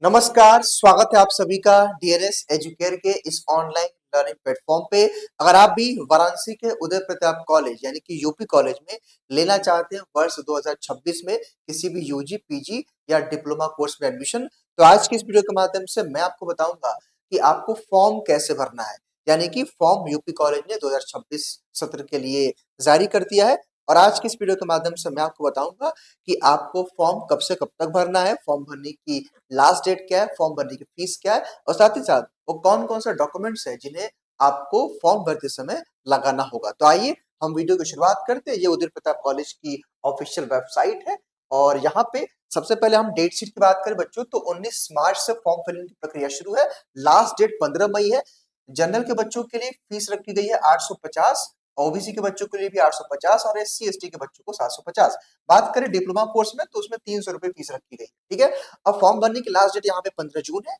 नमस्कार, स्वागत है आप सभी का डीएनएस एजुकेयर के इस ऑनलाइन लर्निंग प्लेटफॉर्म पे। अगर आप भी वाराणसी के उदय प्रताप कॉलेज यानी कि यूपी कॉलेज में लेना चाहते हैं वर्ष 2026 में किसी भी यूजी, पीजी या डिप्लोमा कोर्स में एडमिशन, तो आज की इस वीडियो के माध्यम से मैं आपको बताऊंगा कि आपको फॉर्म कैसे भरना है। यानी कि फॉर्म यूपी कॉलेज ने 2026 सत्र के लिए जारी कर दिया है और आज की इस वीडियो के माध्यम से मैं आपको बताऊंगा कि आपको फॉर्म कब से कब तक भरना है, फॉर्म भरने की लास्ट डेट क्या है, फॉर्म भरने की फीस क्या है और साथ ही साथ वो कौन कौन सा डॉक्यूमेंट्स है जिन्हें आपको फॉर्म भरते समय लगाना होगा। तो आइए हम वीडियो की शुरुआत करते हैं। ये उदय प्रताप कॉलेज की ऑफिशियल वेबसाइट है और यहाँ पे सबसे पहले हम डेट शीट की बात करें बच्चों तो 19 मार्च से फॉर्म फिलिंग की प्रक्रिया शुरू है। लास्ट डेट 15 मई है। जनरल के बच्चों के लिए फीस रखी गई है 850, ओबीसी के बच्चों के लिए भी 850 और एससी एसटी के बच्चों को 750। बात करें डिप्लोमा कोर्स में तो उसमें 300 रुपए फीस रखी गई। ठीक है, अब फॉर्म भरने की लास्ट डेट यहाँ पे 15 जून है,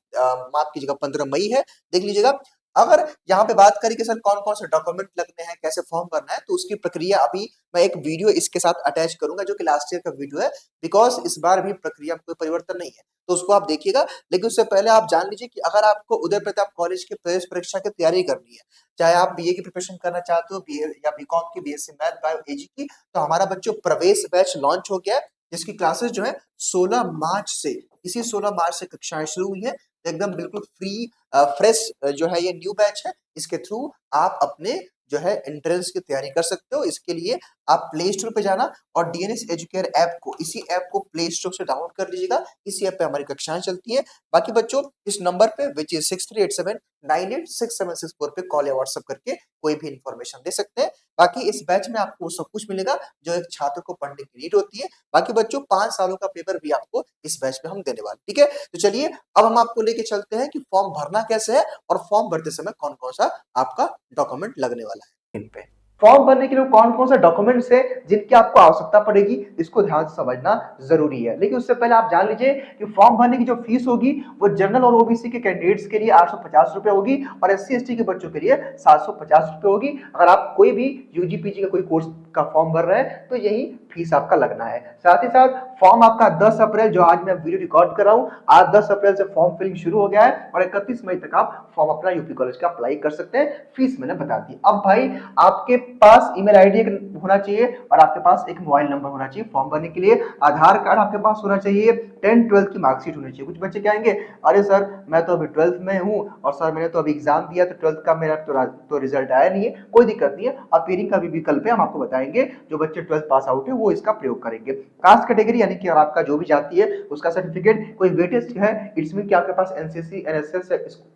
माफ कीजिएगा 15 मई है, देख लीजिएगा। अगर यहाँ पे बात करें कि सर कौन कौन से डॉक्यूमेंट लगने हैं, कैसे फॉर्म भरना है, तो उसकी प्रक्रिया अभी मैं एक वीडियो इसके साथ अटैच करूंगा जो कि लास्ट ईयर का वीडियो है, बिकॉज इस बार भी प्रक्रिया में कोई परिवर्तन नहीं है, तो उसको आप देखिएगा। लेकिन उससे पहले आप जान लीजिए कि अगर आपको उदय प्रताप कॉलेज के प्रवेश परीक्षा की तैयारी करनी है, चाहे आप बीए की प्रिपरेशन करना चाहते हो, बीए या बीकॉम की, बीएससी मैथ बायो एजी की, तो हमारा बच्चों प्रवेश बैच लॉन्च हो गया है जिसकी क्लासेस जो है 16 मार्च से, इसी 16 मार्च से कक्षाएं शुरू हुई है। एकदम बिल्कुल फ्री फ्रेश जो है ये न्यू बैच है। इसके थ्रू आप अपने जो है एंट्रेंस की तैयारी कर सकते हो। इसके लिए आप प्ले स्टोर पे जाना और डीएनएस एजुकेयर ऐप को, इसी ऐप को प्ले स्टोर से डाउनलोड कर लीजिएगा। इसी ऐप पे हमारी कक्षाएं चलती है। बाकी बच्चों इस नंबर पे विच इज 6387986764 पे कॉल या व्हाट्सएप करके कोई भी इंफॉर्मेशन दे सकते हैं। बाकी इस बैच में आपको सब कुछ मिलेगा जो एक छात्र को पढ़ने की नीड होती है। बाकी बच्चों 5 सालों का पेपर भी आपको इस बैच में हम देने वाले। ठीक है, तो चलिए अब हम आपको लेके चलते हैं कि फॉर्म भरना कैसे है और फॉर्म भरते समय कौन कौन सा आपका डॉक्यूमेंट लगने वाला है। इन पे फॉर्म भरने के लिए कौन कौन सा डॉक्यूमेंट्स है जिनकी आपको आवश्यकता पड़ेगी, इसको ध्यान से समझना जरूरी है। लेकिन उससे पहले आप जान लीजिए कि फॉर्म भरने की जो फीस होगी वो जनरल और ओबीसी के कैंडिडेट्स के लिए 850 रुपए होगी और एससी एसटी के बच्चों के लिए 750 रुपए होगी। अगर आप कोई भी यूजी पीजी का कोई कोर्स का फॉर्म भर रहे हैं तो यही फीस आपका लगना है। साथ ही साथ फॉर्म आपका 10 अप्रैल, जो आज मैं वीडियो रिकॉर्ड कर रहा हूं, आज 10 अप्रैल से फॉर्म फिलिंग शुरू हो गया है और 31 मई तक आप फॉर्म अपना यूपी कॉलेज का अप्लाई कर सकते हैं। फीस मैंने बता दी। अब भाई आपके पास ईमेल आईडी होना चाहिए और आपके पास एक मोबाइल नंबर होना चाहिए। फॉर्म भरने के लिए आधार कार्ड आपके पास होना चाहिए, 10-12 की मार्कशीट होनी चाहिए। कुछ बच्चे कहेंगे अरे सर मैं तो अभी 12th में हूं और सर मैंने तो अभी एग्जाम दिया तो 12th का मेरा तो रिजल्ट आया नहीं है। कोई दिक्कत नहीं है, अपीयरिंग का भी विकल्प है, हम आपको बताएंगे। जो बच्चे 12th पास आउट है वो इसका प्रयोग करेंगे। कास्ट कैटेगरी यानी कि आपका जो भी जाति है उसका सर्टिफिकेट, कोई वेटेज है, इट्स मीन कि आपके पास एनसीसी एनएसएस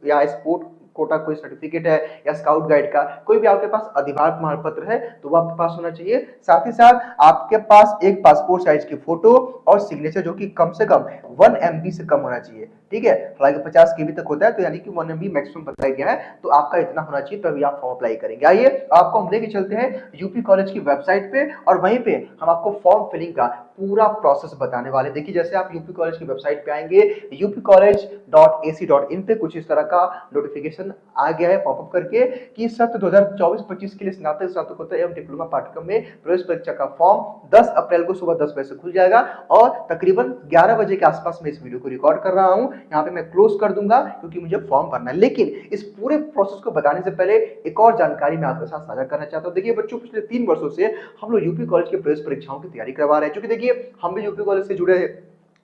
या स्पोर्ट कोटा कोई सर्टिफिकेट है या स्काउट गाइड का कोई भी आपके पास अधिभार प्रमाण पत्र है तो वो आपके पास होना चाहिए। साथ ही साथ आपके पास एक पासपोर्ट साइज की फोटो और सिग्नेचर जो कि कम से कम 1 MB से कम होना चाहिए। ठीक है, हालांकि 50 KB तक होता है तो यानी कि 1 MB मैक्सिमम बताया गया है, तो आपका इतना होना चाहिए तभी आप फॉर्म अप्लाई करेंगे। आइए आपको हम लेके चलते हैं यूपी कॉलेज की वेबसाइट पे और वहीं पे हम आपको फॉर्म फिलिंग का पूरा प्रोसेस बताने वाले। देखिए जैसे आप यूपी कॉलेज की वेबसाइट पे आएंगे upcollege.ac.in पे कुछ इस तरह का नोटिफिकेशन आ गया है पॉपअप करके कि सत्र 2024-25 के लिए स्नातक, स्नातकोत्तर एवं डिप्लोमा पाठ्यक्रम में प्रवेश परीक्षा का फॉर्म 10 अप्रैल को सुबह 10 बजे से खुल जाएगा और तकरीबन 11 बजे के आसपास मैं इस वीडियो को रिकॉर्ड कर रहा हूं। यहाँ पे मैं क्लोज कर दूंगा क्योंकि मुझे फॉर्म भरना है। लेकिन इस पूरे प्रोसेस को बताने से पहले एक और जानकारी मैं आपके साथ साझा करना चाहता हूँ। देखिए बच्चों पिछले 3 वर्षों से हम लोग यूपी कॉलेज के प्रवेश परीक्षाओं की तैयारी करवा रहे हैं, क्योंकि देखिए हम भी यूपी कॉलेज से जुड़े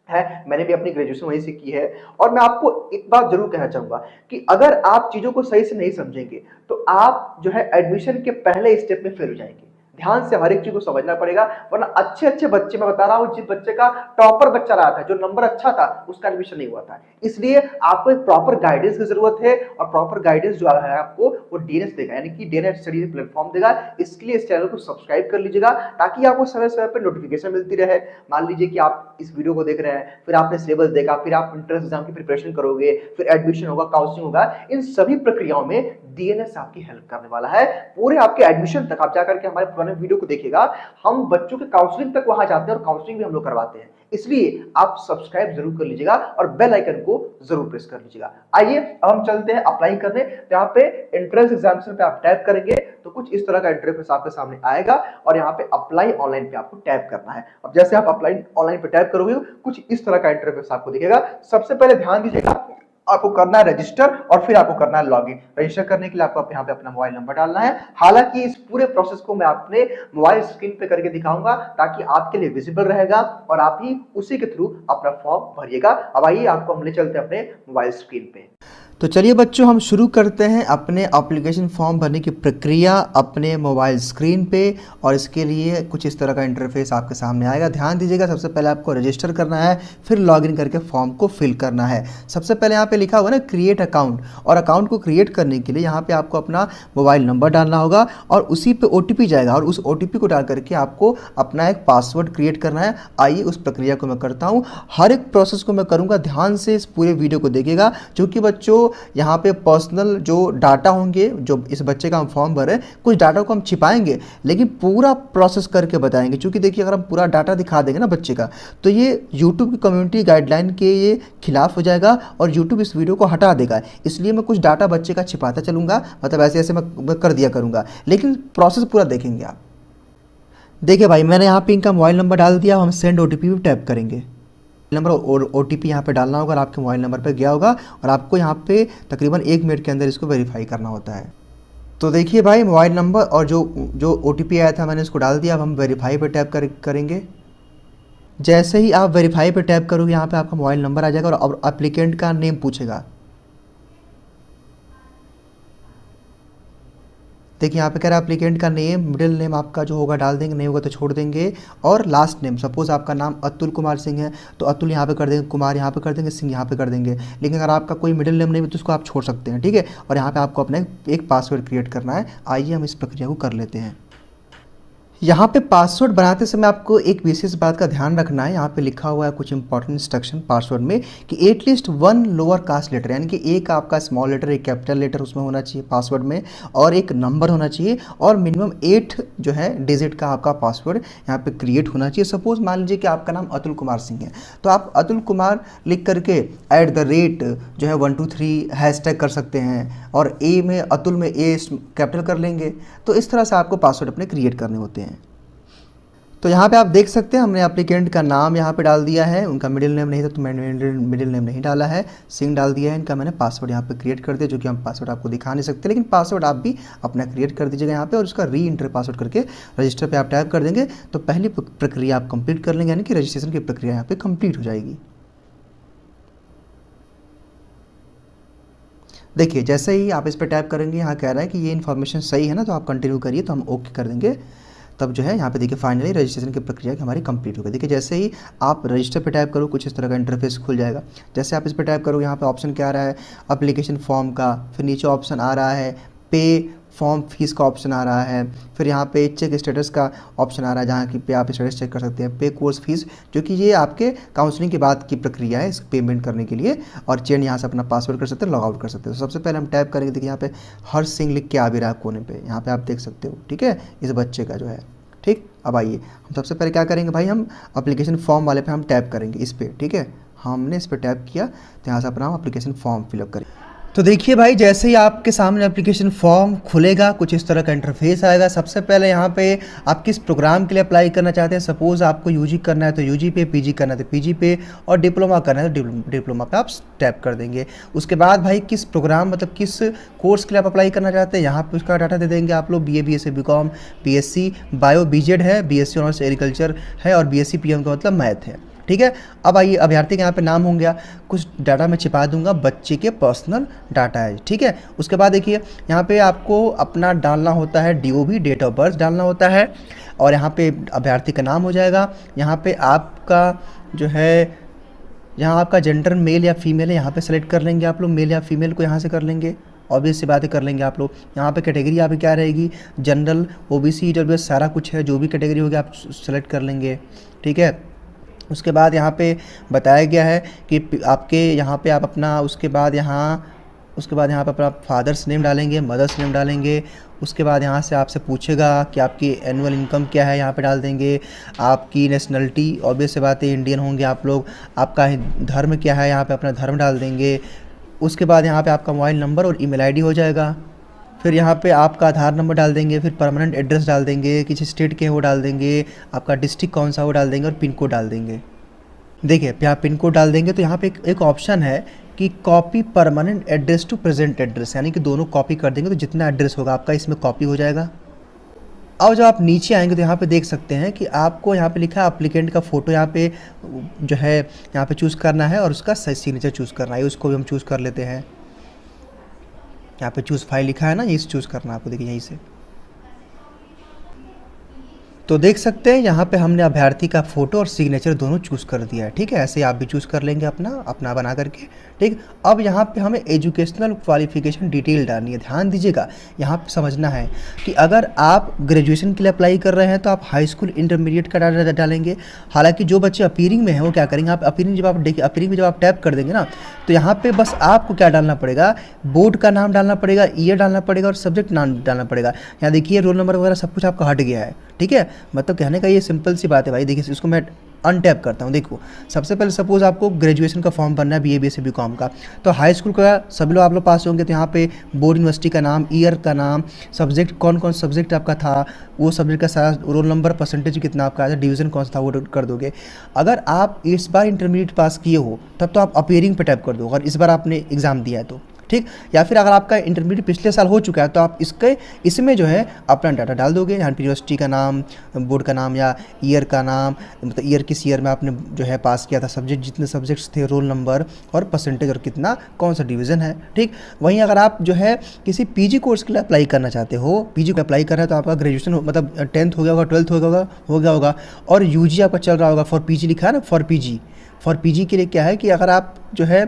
है, मैंने भी अपनी ग्रेजुएशन वहीं से की है। और मैं आपको एक बात जरूर कहना चाहूंगा कि अगर आप चीजों को सही से नहीं समझेंगे तो आप जो है एडमिशन के पहले स्टेप में फेल हो जाएंगे। ध्यान से हर एक चीज को समझना पड़ेगा, वरना अच्छे अच्छे बच्चे, मैं बता रहा हूं जिस बच्चे का टॉपर बच्चा रहा था, जो नंबर अच्छा था, उसका एडमिशन नहीं हुआ था। इसलिए आपको एक प्रॉपर गाइडेंस की जरूरत है और प्रॉपर गाइडेंस जो है आपको वो डीएनएस देगा, यानी कि डीएनएस स्टडी प्लेटफॉर्म देगा। इसके लिए इस चैनल को सब्सक्राइब कर लीजिएगा ताकि आपको समय समय पर नोटिफिकेशन मिलती रहे। मान लीजिए कि आप इस वीडियो को देख रहे हैं, फिर आपने सिलेबस देखा, फिर आप एंट्रेंस एग्जाम की प्रिपरेशन करोगे, फिर एडमिशन होगा, काउंसलिंग होगा, इन सभी प्रक्रियाओं में डीएनएस आपकी हेल्प करने वाला है। पूरे आपके एडमिशन तक आप जाकर के हमारे पुराने में वीडियो को देखिएगा, हम बच्चों के काउंसलिंग तक वहां जाते हैं और काउंसलिंग भी हम लोग करवाते हैं। इसलिए आप सब्सक्राइब जरूर कर लीजिएगा और बेल आइकन को जरूर प्रेस कर लीजिएगा। आइए अब हम चलते हैं अप्लाई करने। तो यहाँ पे एंट्रेंस एग्जामिनेशन पे आप टैप करेंगे तो कुछ इस तरह का इंटरफेस आपके सामने आएगा और यहाँ पे अप्लाई ऑनलाइन पे आपको टैप करना है। अब जैसे आप अप्लाई ऑनलाइन पे टैप करोगे कुछ इस तरह का इंटरफेस आपको दिखेगा। सबसे पहले ध्यान दीजिएगा, आपको करना है रजिस्टर और फिर आपको करना है लॉगिन। रजिस्टर करने के लिए आपको यहाँ पे अपना मोबाइल नंबर डालना है। हालांकि इस पूरे प्रोसेस को मैं अपने मोबाइल स्क्रीन पे करके दिखाऊंगा ताकि आपके लिए विजिबल रहेगा और आप ही उसी के थ्रू अपना फॉर्म भरिएगा। अब आइए आपको हम ले चलते हैं अपने मोबाइल स्क्रीन पे। तो चलिए बच्चों, हम शुरू करते हैं अपने एप्लीकेशन फॉर्म भरने की प्रक्रिया अपने मोबाइल स्क्रीन पे। और इसके लिए कुछ इस तरह का इंटरफेस आपके सामने आएगा। ध्यान दीजिएगा, सबसे पहले आपको रजिस्टर करना है, फिर लॉगिन करके फॉर्म को फिल करना है। सबसे पहले यहाँ पे लिखा हुआ ना क्रिएट अकाउंट, और अकाउंट को क्रिएट करने के लिए यहाँ पे आपको अपना मोबाइल नंबर डालना होगा और उसी पे OTP जाएगा और उस OTP को डाल करके आपको अपना एक पासवर्ड क्रिएट करना है। आइए उस प्रक्रिया को मैं करता हूँ। हर एक प्रोसेस को मैं करूँगा, ध्यान से इस पूरे वीडियो को देखिएगा, क्योंकि बच्चों यहाँ पे पर्सनल जो डाटा होंगे, जो इस बच्चे का हम फॉर्म भरे, कुछ डाटा को हम छिपाएंगे लेकिन पूरा प्रोसेस करके बताएंगे। क्योंकि देखिए, अगर हम पूरा डाटा दिखा देंगे ना बच्चे का, तो ये यूट्यूब की कम्युनिटी गाइडलाइन के ये खिलाफ हो जाएगा और यूट्यूब इस वीडियो को हटा देगा। इसलिए मैं कुछ डाटा बच्चे का छिपाता चलूँगा, मतलब ऐसे ऐसे मैं कर दिया करूँगा, लेकिन प्रोसेस पूरा देखेंगे आप। देखिए भाई, मैंने यहाँ पे इनका मोबाइल नंबर डाल दिया। हम सेंड OTP पे टैप करेंगे। नंबर और OTP यहाँ पे डालना होगा और आपके मोबाइल नंबर पे गया होगा और आपको यहाँ पे तकरीबन 1 मिनट के अंदर इसको वेरीफाई करना होता है। तो देखिए भाई, मोबाइल नंबर और जो OTP आया था मैंने इसको डाल दिया। अब हम वेरीफाई पे टैप करेंगे। जैसे ही आप वेरीफाई पे टैप करोगे, यहाँ पे आपका मोबाइल नंबर आ जाएगा और एप्लीकेंट का नेम पूछेगा। देखिए यहाँ पे कह रहा है एप्लीकेंट का नेम, मिडिल नेम आपका जो होगा डाल देंगे, नहीं होगा तो छोड़ देंगे, और लास्ट नेम। सपोज आपका नाम अतुल कुमार सिंह है तो अतुल यहाँ पे कर देंगे, कुमार यहाँ पे कर देंगे, सिंह यहाँ पे कर देंगे। लेकिन अगर आपका कोई मिडिल नेम नहीं है तो उसको आप छोड़ सकते हैं, ठीक है। और यहाँ पे आपको अपना एक पासवर्ड क्रिएट करना है। आइए हम इस प्रक्रिया को कर लेते हैं। यहाँ पे पासवर्ड बनाते समय आपको एक विशेष बात का ध्यान रखना है। यहाँ पे लिखा हुआ है कुछ इंपॉर्टेंट इंस्ट्रक्शन पासवर्ड में कि एटलीस्ट 1 लोअर कास्ट लेटर, यानी कि एक आपका स्मॉल लेटर, एक कैपिटल लेटर उसमें होना चाहिए पासवर्ड में, और एक नंबर होना चाहिए, और मिनिमम 8 जो है डिजिट का आपका पासवर्ड यहाँ पे क्रिएट होना चाहिए। सपोज मान लीजिए कि आपका नाम अतुल कुमार सिंह है, तो आप अतुल कुमार लिख करके @ जो है 1 2 3 हैशटैग कर सकते हैं, और ए में अतुल में ए कैपिटल कर लेंगे। तो इस तरह से आपको पासवर्ड अपने क्रिएट करने होते हैं। तो यहाँ पे आप देख सकते हैं हमने एप्लीकेंट का नाम यहाँ पे डाल दिया है। उनका मिडिल नेम नहीं था तो मैंने मिडिल नेम नहीं डाला है, सिंह डाल दिया है। इनका मैंने पासवर्ड यहाँ पे क्रिएट कर दिया, जो कि हम पासवर्ड आपको दिखा नहीं सकते, लेकिन पासवर्ड आप भी अपना क्रिएट कर दीजिएगा यहाँ पे, और उसका री इंटर पासवर्ड करके रजिस्टर पर आप टाइप कर देंगे तो पहली प्रक्रिया आप कंप्लीट कर लेंगे, यानी कि रजिस्ट्रेशन की प्रक्रिया यहाँ पर कंप्लीट हो जाएगी। देखिए, जैसे ही आप इस पर टैप करेंगे, यहाँ कह रहा है कि ये इन्फॉर्मेशन सही है ना, तो आप कंटिन्यू करिए, तो हम ओके कर देंगे। तब जो है यहाँ पे देखिए फाइनली रजिस्ट्रेशन की प्रक्रिया हमारी कंप्लीट हो गई। देखिए जैसे ही आप रजिस्टर पे टाइप करो, कुछ इस तरह का इंटरफेस खुल जाएगा। जैसे आप इस पर टाइप करोगे, यहाँ पे ऑप्शन क्या आ रहा है, एप्लीकेशन फॉर्म का, फिर नीचे ऑप्शन आ रहा है पे फॉर्म फीस का ऑप्शन आ रहा है, फिर यहाँ पे चेक स्टेटस का ऑप्शन आ रहा है, जहाँ की पे आप स्टेटस चेक कर सकते हैं, पे कोर्स फीस, जो कि ये आपके काउंसलिंग के बाद की प्रक्रिया है इस पेमेंट करने के लिए, और चेंज यहाँ से अपना पासवर्ड कर सकते हैं, लॉग आउट कर सकते हैं। तो सबसे पहले हम टाइप करेंगे, देखिए यहाँ पे हर्ष सिंह लिख के आ भी रहा है कोने पे, यहाँ पे आप देख सकते हो, ठीक है, इस बच्चे का जो है, ठीक। अब आइए हम सबसे पहले क्या करेंगे भाई, हम एप्लीकेशन फॉर्म वाले पे हम टैप करेंगे, इस पर, ठीक है। हमने इस पर टैप किया तो यहाँ से अपना हम एप्लीकेशन फॉर्म फिलअप करेंगे। तो देखिए भाई, जैसे ही आपके सामने एप्लीकेशन फॉर्म खुलेगा, कुछ इस तरह का इंटरफेस आएगा। सबसे पहले यहाँ पे आप किस प्रोग्राम के लिए अप्लाई करना चाहते हैं। सपोज़ आपको यूजी करना है तो यूजी पे, पीजी करना है तो पीजी पे, और डिप्लोमा करना है तो डिप्लोमा पे आप टैप कर देंगे। उसके बाद भाई किस प्रोग्राम, मतलब किस कोर्स के लिए आप अप्लाई करना चाहते हैं, यहाँ पर उसका डाटा दे देंगे आप लोग। BA BSc BCom BSc bio BZ है, BSc ऑनर्स एग्रीकल्चर है, और BSc PM का मतलब मैथ है, ठीक है। अब आइए, अभ्यर्थी के यहाँ पे नाम हो गया, कुछ डाटा मैं छिपा दूंगा, बच्चे के पर्सनल डाटा है, ठीक है। उसके बाद देखिए यहाँ पे आपको अपना डालना होता है DOB, डेट ऑफ बर्थ डालना होता है, और यहाँ पे अभ्यर्थी का नाम हो जाएगा। यहाँ पे आपका जो है, यहाँ आपका जेंडर मेल या फीमेल है, यहाँ पे सेलेक्ट कर लेंगे आप लोग, मेल या फीमेल को यहाँ से कर लेंगे, ऑब्वियस सी बातें कर लेंगे आप लोग। यहाँ पे कैटेगरी आपकी क्या रहेगी, जनरल, OBC, EWS, सारा कुछ है, जो भी कैटेगरी होगी आप सेलेक्ट कर लेंगे, ठीक है। उसके बाद यहाँ पे बताया गया है कि आपके यहाँ पे आप अपना, उसके बाद यहाँ उसके बाद यहाँ पे अपना फादर्स नेम डालेंगे, मदर्स नेम डालेंगे। उसके बाद यहाँ से आपसे पूछेगा कि आपकी एनुअल इनकम क्या है, यहाँ पे डाल देंगे। आपकी नेशनलिटी, ऑब्वियस सी बात है इंडियन होंगे आप लोग। आपका धर्म क्या है, यहाँ पे अपना धर्म डाल देंगे। उसके बाद यहाँ पे आपका मोबाइल नंबर और ईमेल आईडी हो जाएगा। फिर यहाँ पे आपका आधार नंबर डाल देंगे, फिर परमानेंट एड्रेस डाल देंगे, किस स्टेट के हैं वो डाल देंगे, आपका डिस्ट्रिक्ट कौन सा वो डाल देंगे और पिन कोड डाल देंगे। देखिए यहाँ पिन कोड डाल देंगे तो यहाँ पे एक ऑप्शन है कि copy permanent address to present address, यानी कि दोनों कॉपी कर देंगे तो जितना एड्रेस होगा आपका इसमें कॉपी हो जाएगा। अब जब आप नीचे आएंगे तो यहाँ पे देख सकते हैं कि आपको यहाँ पे लिखा है एप्लीकेंट का फ़ोटो यहाँ पे जो है यहाँ पे चूज़ करना है और उसका सिग्नेचर चूज़ करना है। उसको भी हम चूज़ कर लेते हैं। यहाँ पे चूज़ फाइल लिखा है ना, यही से चूज़ करना है आपको। देखिए यहीं से तो देख सकते हैं यहाँ पे हमने अभ्यर्थी का फ़ोटो और सिग्नेचर दोनों चूज़ कर दिया है। ठीक है, ऐसे ही आप भी चूज़ कर लेंगे अपना बना करके। ठीक, अब यहाँ पे हमें एजुकेशनल क्वालिफिकेशन डिटेल डालनी है। ध्यान दीजिएगा, यहाँ पे समझना है कि अगर आप ग्रेजुएशन के लिए अप्लाई कर रहे हैं तो आप हाई स्कूल इंटरमीडिएट का डाटा डालेंगे। हालांकि जो बच्चे अपीयरिंग में हैं वो क्या करेंगे, आप अपीयरिंग में जब आप टैप कर देंगे ना तो यहाँ पर बस आपको क्या डालना पड़ेगा, बोर्ड का नाम डालना पड़ेगा, ईयर डालना पड़ेगा और सब्जेक्ट नाम डालना पड़ेगा। यहाँ देखिए रोल नंबर वगैरह सब कुछ आपका हट गया है। ठीक है, मतलब कहने का ये सिंपल सी बात है भाई। देखिए इसको मैं अनटैप करता हूँ। देखो सबसे पहले सपोज आपको ग्रेजुएशन का फॉर्म भरना है, बीए बीएससी बीकॉम का, तो हाई स्कूल का सभी लोग आप लोग पास होंगे तो यहाँ पे बोर्ड यूनिवर्सिटी का नाम, ईयर का नाम, सब्जेक्ट कौन कौन सब्जेक्ट आपका था, वो सब्जेक्ट का सारा रोल नंबर, परसेंटेज कितना आपका आया, डिवीजन कौन सा था वो कर दोगे। अगर आप इस बार इंटरमीडिएट पास किए हो तब तो आप अपीयरिंग पे टैप कर दो, अगर इस बार आपने एग्ज़ाम दिया है तो। ठीक, या फिर अगर आपका इंटरमीडिएट पिछले साल हो चुका है तो आप इसमें जो है अपना डाटा डाल दोगे। यहाँ पर यूनिवर्सिटी का नाम, बोर्ड का नाम या ईयर का नाम, मतलब ईयर किस ईयर में आपने जो है पास किया था, सब्जेक्ट जितने सब्जेक्ट्स थे, रोल नंबर और परसेंटेज और कितना कौन सा डिवीज़न है। ठीक, वहीं अगर आप जो है किसी पीजी कोर्स के लिए अप्लाई करना चाहते हो, पीजी को अप्लाई कर रहे हैं तो आपका ग्रेजुएशन मतलब 10th हो गया होगा, 12th हो गया होगा और यूजी आपका चल रहा होगा। फॉर पीजी लिखा है ना, फॉर पीजी के लिए क्या है कि अगर आप जो है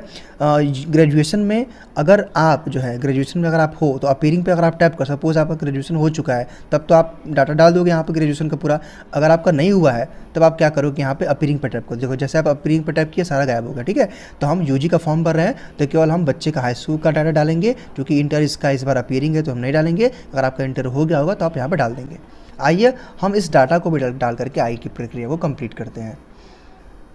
ग्रेजुएशन में अगर आप हो तो अपीयरिंग पे अगर आप टैप कर, सपोज आपका ग्रेजुएशन हो चुका है तब तो आप डाटा डाल दोगे यहाँ पे ग्रेजुएशन का पूरा। अगर आपका नहीं हुआ है तब आप क्या करोगे, यहाँ पे अपीयरिंग पे टैप करो। देखो जैसे आप अपीयरिंग पे टैप किए सारा गायब होगा। ठीक है, तो हम यूजी का फॉर्म भर रहे हैं तो केवल हम बच्चे का हाई स्कूल का डाटा डालेंगे, क्योंकि इंटर इसका इस बार अपीयरिंग है तो हम नहीं डालेंगे। अगर आपका इंटर हो गया होगा तो आप यहाँ पर डाल देंगे। आइए हम इस डाटा को भी डाल करके आगे की प्रक्रिया को कंप्लीट करते हैं।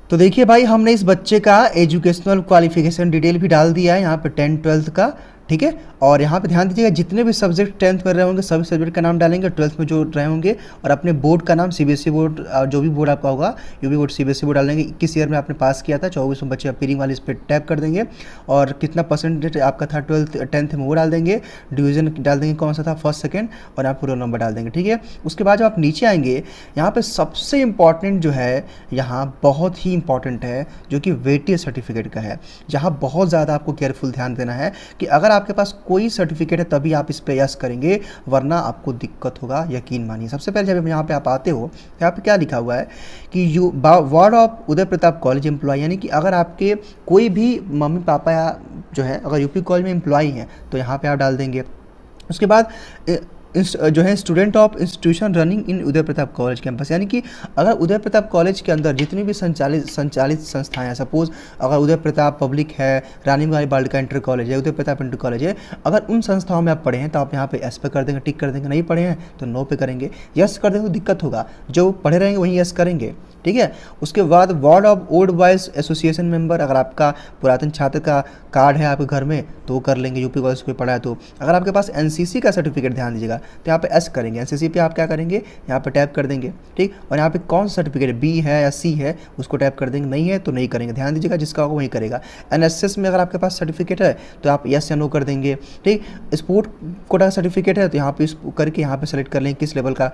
तो देखिए भाई, हमने इस बच्चे का एजुकेशनल क्वालिफिकेशन डिटेल भी डाल दिया है यहाँ पे 10th 12th का। ठीक है, और यहाँ पे ध्यान दीजिएगा जितने भी सब्जेक्ट 10th में रहे होंगे सभी सब्जेक्ट का नाम डालेंगे, 12th में जो रहे होंगे, और अपने बोर्ड का नाम सीबीएसई बोर्ड, जो भी बोर्ड आपका होगा, यूपी बोर्ड सीबीएसई बोर्ड डालेंगे, किस ईयर में आपने पास किया था, 24 में बच्चे अपीयरिंग वाले इस पर टैप कर देंगे, और कितना परसेंटेज आपका था 10th में वो डाल देंगे, डिवीजन डाल देंगे कौन सा था, फर्स्ट सेकेंड, और यहाँ पूरा नंबर डाल देंगे। ठीक है, उसके बाद जब आप नीचे आएंगे यहाँ पर सबसे इंपॉर्टेंट जो है, यहाँ बहुत ही इंपॉर्टेंट है, जो कि वेटेज सर्टिफिकेट का है। जहाँ बहुत ज़्यादा आपको केयरफुल ध्यान देना है कि अगर आपके पास कोई सर्टिफिकेट है तभी आप इस पे यस करेंगे, वरना आपको दिक्कत होगा, यकीन मानिए। सबसे पहले जब यहाँ पे आप आते हो, यहाँ पे क्या लिखा हुआ है कि you ward of Uday Pratap college employ, यानी कि अगर आपके कोई भी मम्मी पापा या जो है अगर यूपी कॉलेज में एम्प्लॉय हैं तो यहाँ पे आप डाल देंगे। उसके बाद जो है student of institution running in Uday Pratap college campus, यानी कि अगर उदय प्रताप कॉलेज के अंदर जितनी भी संचालित संस्थाएं हैं, सपोज अगर उदय प्रताप पब्लिक है, रानी बालिका इंटर कॉलेज है, उदय प्रताप इंटर कॉलेज है, अगर उन संस्थाओं में आप पढ़े हैं तो आप यहाँ पे एस पे कर देंगे, टिक कर देंगे। नहीं पढ़े हैं तो नो पे करेंगे। यस कर देंगे तो दिक्कत होगा, जो पढ़े रहेंगे वहीं यस करेंगे। ठीक है, उसके बाद ward of old boys association member, अगर आपका पुरातन छात्र का कार्ड है आपके घर में तो वो कर लेंगे, यूपी कॉलेज कोई पढ़ा है तो। अगर आपके पास एनसीसी का सर्टिफिकेट, ध्यान दीजिएगा, तो यहाँ पे एस करेंगे। एनसीसी पे आप क्या करेंगे, यहाँ पे टैप कर देंगे। ठीक, और यहाँ पे कौन सा सर्टिफिकेट बी है या सी है उसको टैप कर देंगे, नहीं है तो नहीं करेंगे। ध्यान दीजिएगा, जिसका होगा वही करेगा। एनएसएस में अगर आपके पास सर्टिफिकेट है तो आप यस या नो कर देंगे। ठीक, स्पोर्ट कोटा का सर्टिफिकेट है तो यहाँ पे करके यहाँ पे सेलेक्ट कर लेंगे किस लेवल का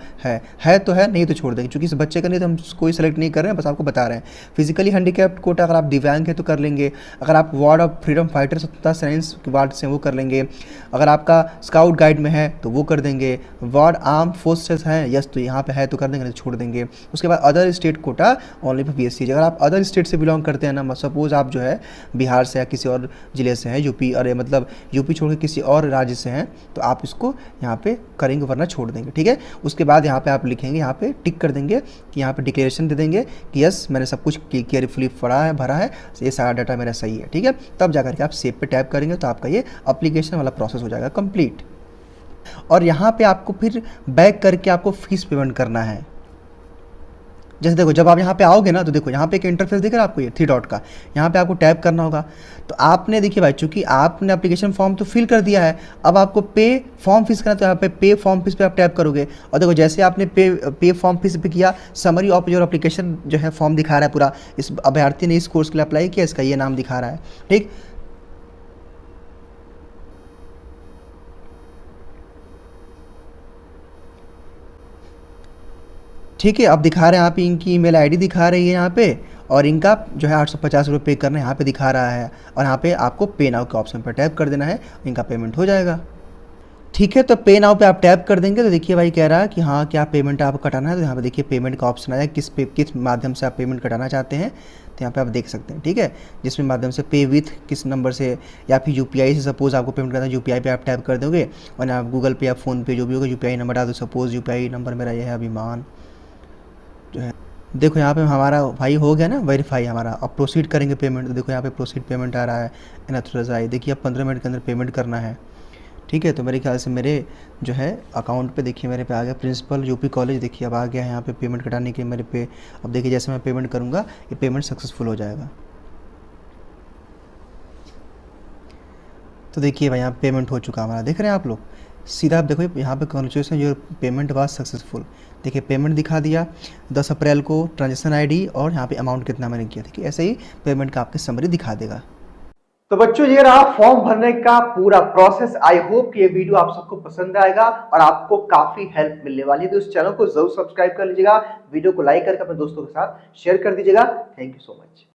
है तो है, नहीं तो छोड़ देंगे, क्योंकि इस बच्चे का नहीं तो हम कोई सेलेक्ट नहीं कर रहे हैं, बस आपको बता रहे हैं। फिजिकली हैंडीकैप्ड कोटा, अगर आप दिव्यांग है तो कर लेंगे। अगर आप वार्ड ऑफ फ्रीडम फाइटर स्वतंत्रता साइंस के वार्ड से वो कर लेंगे। अगर आपका स्काउट गाइड में है तो वो कर देंगे। देंगे। वार्ड आर्म फोर्सेस हैं, यस तो यहाँ पे है तो कर देंगे, नहीं तो छोड़ देंगे। उसके बाद other state quota only for PSC। अगर आप अदर स्टेट से बिलोंग करते हैं ना, सपोज आप जो है बिहार से या किसी और ज़िले से हैं, यूपी, अरे मतलब यूपी छोड़ के किसी और राज्य से हैं, तो आप इसको यहाँ पे करेंगे वरना छोड़ देंगे, ठीक है। उसके बाद यहाँ पे आप लिखेंगे, यहाँ पे टिक कर देंगे कि यहाँ पे डिक्लेरेशन दे देंगे कि यस मैंने सब कुछ केयरफुली भरा है, ये सारा डाटा मेरा सही है, ठीक है। तब जाकर के आप सेव पे टैप करेंगे तो आपका ये एप्लीकेशन वाला प्रोसेस हो जाएगा कंप्लीट। और यहाँ पे आपको फिर बैक करके आपको फीस पेमेंट करना है। जैसे देखो जब आप यहाँ पे आओगे ना, तो देखो यहाँ पे एक इंटरफेस दिख रहा है आपको, ये 3 डॉट का, यहाँ पे आपको टैप करना होगा। तो आपने देखिए भाई, चूंकि आपने एप्लीकेशन फॉर्म तो फिल कर दिया है, अब आपको पे फॉर्म फीस करना है, तो यहाँ पे पे फॉर्म फीस पे आप टैप करोगे। और देखो जैसे आपने पे फॉर्म फीस पे किया, समरी ऑफ योर एप्लीकेशन जो है फॉर्म दिखा रहा है पूरा, इस अभ्यर्थी ने इस कोर्स के लिए अप्लाई किया, इसका ये नाम दिखा रहा है, ठीक। ठीक है, अब दिखा रहे हैं यहाँ पे इनकी ईमेल आईडी दिखा रही है यहाँ पे, और इनका जो है 850 रुपये पे करना है यहाँ पे दिखा रहा है। और यहाँ पे आपको पे नाउ के ऑप्शन पर टैप कर देना है, इनका पेमेंट हो जाएगा। ठीक है, तो पे नाउ पे आप टैप कर देंगे तो देखिए भाई कह रहा है कि हाँ क्या पेमेंट आपको कटाना है, तो यहाँ पे देखिए पेमेंट का ऑप्शन आया, किस माध्यम से आप पेमेंट कटाना चाहते हैं, तो यहाँ पे आप देख सकते हैं, ठीक है। जिसमें माध्यम से पे विथ किस नंबर से, या फिर UPI से सपोज आपको पेमेंट करना है, UPI पे आप टैप कर दोगे, और आप गूगल पे या फ़ोन पे जो भी होगा UPI नंबर डाल दो। सपोज UPI नंबर मेरा ये है अभिमान जो है, देखो यहाँ पे हमारा भाई हो गया ना वेरीफाई हमारा। अब प्रोसीड करेंगे पेमेंट, तो देखो यहाँ पे प्रोसीड पेमेंट आ रहा है, एनऑथराइज। देखिए अब 15 मिनट के अंदर पेमेंट करना है, ठीक है। तो मेरे ख्याल से मेरे जो है अकाउंट पे देखिए मेरे पे आ गया प्रिंसिपल यूपी कॉलेज, देखिए अब आ गया है यहाँ पे पेमेंट कटाने के मेरे पे। अब देखिए जैसे मैं पेमेंट करूँगा ये पेमेंट सक्सेसफुल हो जाएगा। तो देखिए भाई यहाँ पेमेंट हो चुका हमारा, देख रहे हैं आप लोग। सीधा आप देखो यहाँ पे congratulation your payment was successful, देखिए पेमेंट दिखा दिया 10 अप्रैल को, ट्रांजेक्शन ID और यहाँ पे अमाउंट कितना मैंने किया, देखिए ऐसे ही पेमेंट का आपके समरी दिखा देगा। तो बच्चों ये रहा फॉर्म भरने का पूरा प्रोसेस। आई होप कि ये वीडियो आप सबको पसंद आएगा और आपको काफी हेल्प मिलने वाली है। तो इस चैनल को जरूर सब्सक्राइब कर लीजिएगा, वीडियो को लाइक करके अपने दोस्तों के साथ शेयर कर दीजिएगा। Thank you so much.